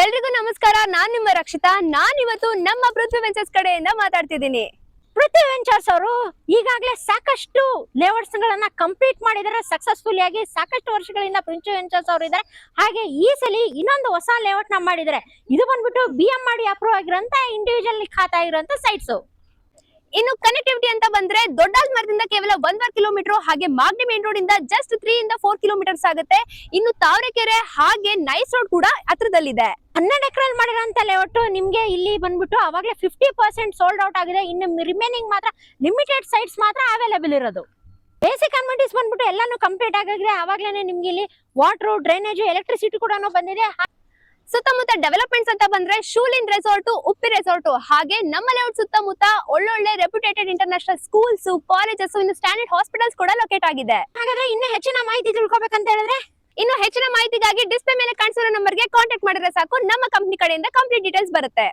ಎಲ್ರಿಗೂ ನಮಸ್ಕಾರ. ನಾನ್ ನಿಮ್ಮ ರಕ್ಷಿತಾ. ನಾನ್ ಇವತ್ತು ನಮ್ಮ ಪೃಥ್ವಿ ವೆಂಚರ್ಸ್ ಕಡೆಯಿಂದ ಮಾತಾಡ್ತಿದ್ದೀನಿ. ಪೃಥ್ವಿ ವೆಂಚರ್ಸ್ ಅವರು ಈಗಾಗಲೇ ಸಾಕಷ್ಟು ಲೇಔಟ್ಸ್ ಗಳನ್ನ ಕಂಪ್ಲೀಟ್ ಮಾಡಿದ್ದಾರೆ ಸಕ್ಸಸ್ಫುಲ್ ಆಗಿ. ಸಾಕಷ್ಟು ವರ್ಷಗಳಿಂದ ಪೃಥ್ವಿ ವೆಂಚರ್ಸ್ ಅವರು ಇದ್ದಾರೆ. ಹಾಗೆ ಈ ಸಲ ಇನ್ನೊಂದು ಹೊಸ ಲೇಔಟ್ ನ ಮಾಡಿದ್ದಾರೆ. ಇದು ಬಂದ್ಬಿಟ್ಟು BM ಮಾಡಿ ಅಪ್ರೂವ್ ಆಗಿರೋಂತ ಇಂಡಿವಿಜುವಲ್ ಖಾತಾ ಇರುವಂತ ಸೈಟ್ಸ್. ಇನ್ನು ಕನೆಕ್ಟಿವಿಟಿ ಅಂತ ಬಂದ್ರೆ ದೊಡ್ಡಾಲ್ಮರದಿಂದ ಕೇವಲ 1.5 ಕಿಲೋಮೀಟರ್, ಹಾಗೆ ಮಾಗಡಿ ಮೇನ್ ರೋಡ್ ಇಂದ ಜಸ್ಟ್ 3 ಇಂದ 4 ಕಿಲೋಮೀಟರ್ಸ್ ಆಗುತ್ತೆ. ಇನ್ನು ತಾವರೆಕೆರೆ ಹಾಗೆ ನೈಸ್ ರೋಡ್ ಕೂಡ ಹತ್ರದಲ್ಲಿದೆ. 12 ಎಕರೆ ಮಾಡಿರೋಂತ ಲೇಔಟ್ ನಿಮ್ಗೆ ಇಲ್ಲಿ ಬಂದ್ಬಿಟ್ಟು ಅವಾಗಲೇ 50% ಸೋಲ್ಡ್ ಔಟ್ ಆಗಿದೆ. ಇನ್ನು ರಿಮೈನಿಂಗ್ ಮಾತ್ರ ಲಿಮಿಟೆಡ್ ಸೈಟ್ಸ್ ಮಾತ್ರ ಅವೈಲೇಬಲ್ ಇರೋದು. ಬೇಸಿಕ್ ಅಮ್ಯೂನಿಟೀಸ್ ಬಂದ್ಬಿಟ್ಟು ಎಲ್ಲಾನು ಕಂಪ್ಲೀಟ್ ಆಗಿದೆ. ಅವಾಗ್ಲೇನೆ ನಿಮ್ಗೆ ಇಲ್ಲಿ ವಾಟರ್, ಡ್ರೈನೇಜ್, ಎಲೆಕ್ಟ್ರಿಸಿಟಿ ಕೂಡ ಬಂದಿದೆ. ಸುತ್ತಮುತ್ತ ಡೆವಲಪ್ಮೆಂಟ್ಸ್ ಅಂತ ಬಂದ್ರೆ ಶೂಲಿನ್ ರೆಸಾರ್ಟ್, ಉಪ್ಪಿ ರೆಸಾರ್ಟ್, ಹಾಗೆ ನಮ್ಮ ಲೇಔಟ್ ಸುತ್ತಮುತ್ತ ಒಳ್ಳೊಳ್ಳೆ ರೆಪ್ಯುಟೇಟೆಡ್ ಇಂಟರ್ನ್ಯಾಷನಲ್ ಸ್ಕೂಲ್ಸ್, ಕಾಲೇಜಸ್, ಇನ್ನು ಸ್ಟ್ಯಾಂಡರ್ಡ್ ಹಾಸ್ಪಿಟಲ್ಸ್ ಕೂಡ ಲೊಕೇಟ್ ಆಗಿದೆ. ಹಾಗಾದ್ರೆ ಇನ್ನು ಹೆಚ್ಚಿನ ಮಾಹಿತಿ ತಿಳ್ಕೊಬೇಕಂತ ಹೇಳಿದ್ರೆ ಇನ್ನು ಹೆಚ್ಚಿನ ಮಾಹಿತಿಗಾಗಿ ಡಿಸ್ಪ್ಲೇ ಮೇಲೆ ಕಾಣಿಸಿರೋ ನಂಬರ್ಗೆ ಕಾಂಟ್ಯಾಕ್ಟ್ ಮಾಡಿದ್ರೆ ಸಾಕು. ನಮ್ಮ ಕಂಪನಿ ಕಡೆಯಿಂದ ಕಂಪ್ಲೀಟ್ ಡೀಟೇಲ್ಸ್ ಬರುತ್ತೆ.